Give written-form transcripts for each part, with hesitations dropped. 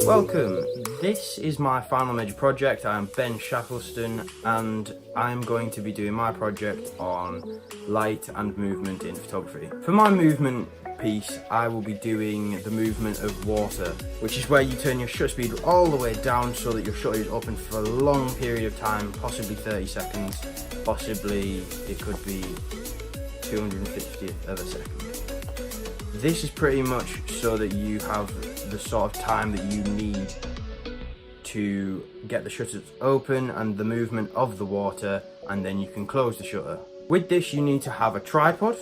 Welcome, this is my final major project. I am Ben Shackleston and I'm going to be doing my project on light and movement in photography. For my movement piece, I will be doing the movement of water, which is where you turn your shutter speed all the way down so that your shutter is open for a long period of time, possibly 30 seconds, possibly it could be 250th of a second. This is pretty much so that you have the sort of time that you need to get the shutters open and the movement of the water, and then you can close the shutter. With this you need to have a tripod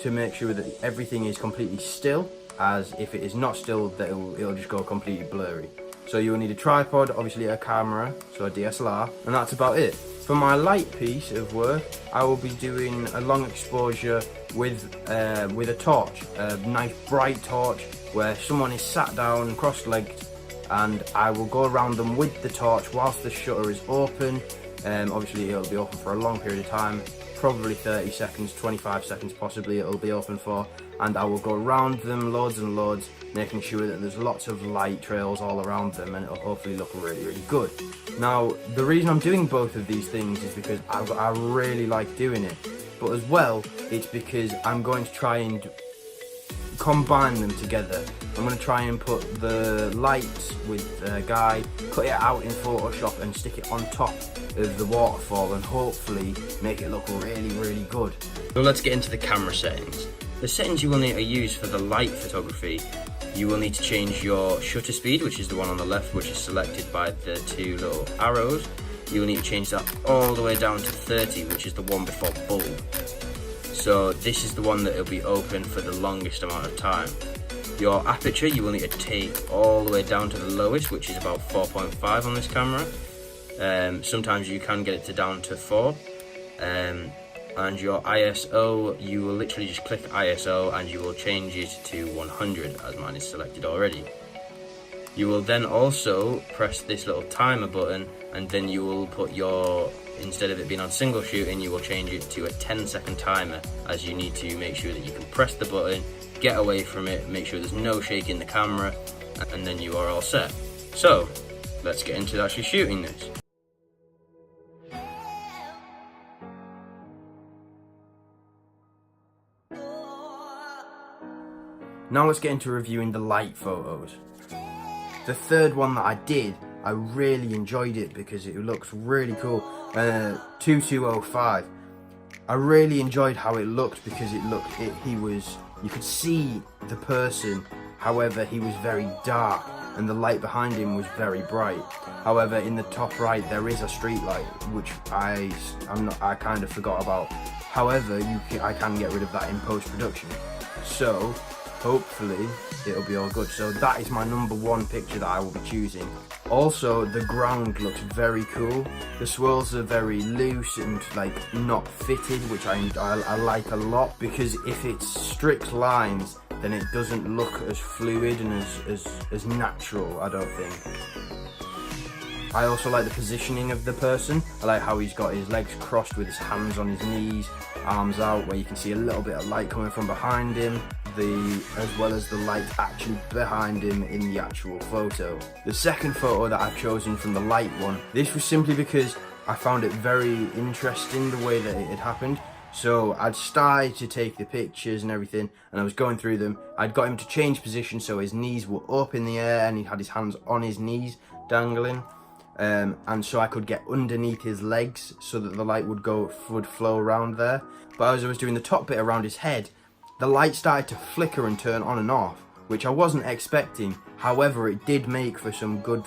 to make sure that everything is completely still, as if it is not still, that it'll just go completely blurry. So you will need a tripod, obviously a camera, so a DSLR, and that's about it. For my light piece of work, I will be doing a long exposure with a torch, a nice bright torch, where someone is sat down cross-legged, and I will go around them with the torch whilst the shutter is open. Obviously it'll be open for a long period of time, probably 30 seconds, 25 seconds possibly it'll be open for, and I will go around them loads and loads, making sure that there's lots of light trails all around them, and it'll hopefully look really, really good. Now, the reason I'm doing both of these things is because I really like doing it, but as well, it's because I'm going to try and combine them together. I'm going to try and put the lights with a guy, cut it out in Photoshop and stick it on top of the waterfall and hopefully make it look really, really good. So let's get into the camera settings. The settings you will need to use for the light photography: you will need to change your shutter speed, which is the one on the left, which is selected by the two little arrows. You will need to change that all the way down to 30, which is the one before bulb. So this is the one that will be open for the longest amount of time. Your aperture you will need to take all the way down to the lowest, which is about 4.5 on this camera. Sometimes you can get it down to 4. And your ISO, you will literally just click ISO and you will change it to 100, as mine is selected already. You will then also press this little timer button, and then you will put your, instead of it being on single shooting, you will change it to a 10-second timer, as you need to make sure that you can press the button, get away from it, make sure there's no shake in the camera, and then you are all set. So let's get into actually shooting this. Now let's get into reviewing the light photos. The third one that I did, I really enjoyed it because it looks really cool. 2205. I really enjoyed how it looked because you could see the person, however he was very dark and the light behind him was very bright. However, in the top right there is a street light, which I kind of forgot about. However, I can get rid of that in post-production. So hopefully it'll be all good. So that is my number one picture that I will be choosing. Also, the ground looks very cool. The swirls are very loose and like not fitted, which I like a lot, because if it's strict lines then it doesn't look as fluid and as natural, I don't think. I also like the positioning of the person. I like how he's got his legs crossed with his hands on his knees, arms out, where you can see a little bit of light coming from behind him, as well as the light actually behind him in the actual photo. The second photo that I've chosen from the light one, this was simply because I found it very interesting the way that it had happened. So I'd started to take the pictures and everything, and I was going through them. I'd got him to change position so his knees were up in the air and he had his hands on his knees dangling. And so I could get underneath his legs so that the light would flow around there. But as I was doing the top bit around his head, the light started to flicker and turn on and off, which I wasn't expecting. However, it did make for some good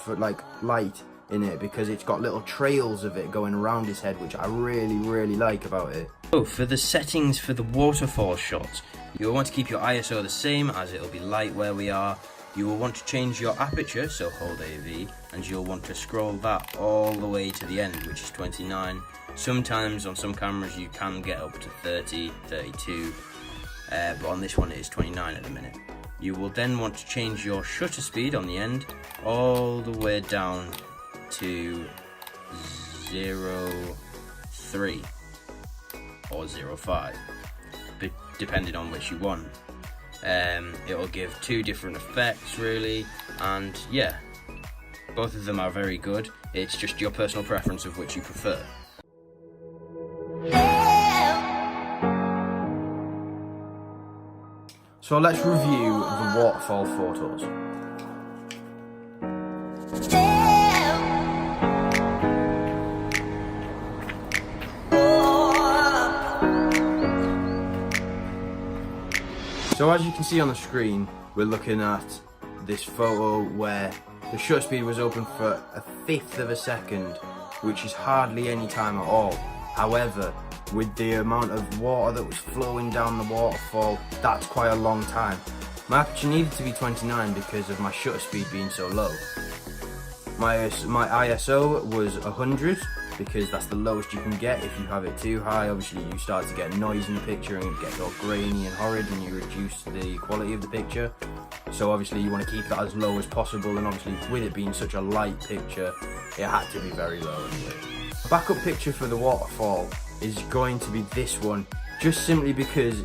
light in it, because it's got little trails of it going around his head, which I really, really like about it. So for the settings for the waterfall shots, you'll want to keep your ISO the same, as it'll be light where we are. You will want to change your aperture, so hold AV, and you'll want to scroll that all the way to the end, which is 29. Sometimes on some cameras you can get up to 30, 32, but on this one it is 29 at the minute. You will then want to change your shutter speed on the end all the way down to 0.3 or 0.5, depending on which you want. It will give two different effects really, and yeah, Both of them are very good. It's just your personal preference of which you prefer. So let's review the waterfall photos. So as you can see on the screen, we're looking at this photo where the shutter speed was open for 1/5 of a second, which is hardly any time at all. However, with the amount of water that was flowing down the waterfall, that's quite a long time. My aperture needed to be 29 because of my shutter speed being so low. My ISO was 100 because that's the lowest you can get. If you have it too high, obviously you start to get noise in the picture and it gets all grainy and horrid and you reduce the quality of the picture. So obviously you want to keep that as low as possible, and obviously with it being such a light picture, it had to be very low anyway. Backup picture for the waterfall is going to be this one, just simply because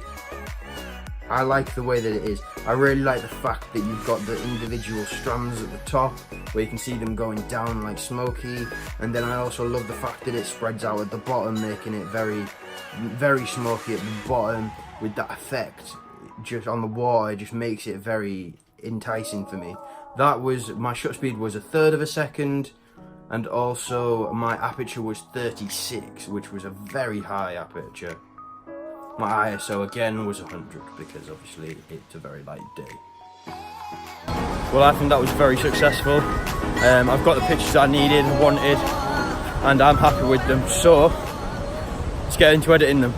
I like the way that it is. I really like the fact that you've got the individual strands at the top where you can see them going down like smoky, and then I also love the fact that it spreads out at the bottom, making it very, very smoky at the bottom with that effect just on the water. It just makes it very enticing for me. That was, my shutter speed was 1/3 of a second, and also my aperture was 36, which was a very high aperture. My ISO again was 100 because obviously it's a very light day. Well, I think that was very successful. I've got the pictures I needed and wanted, and I'm happy with them. So let's get into editing them.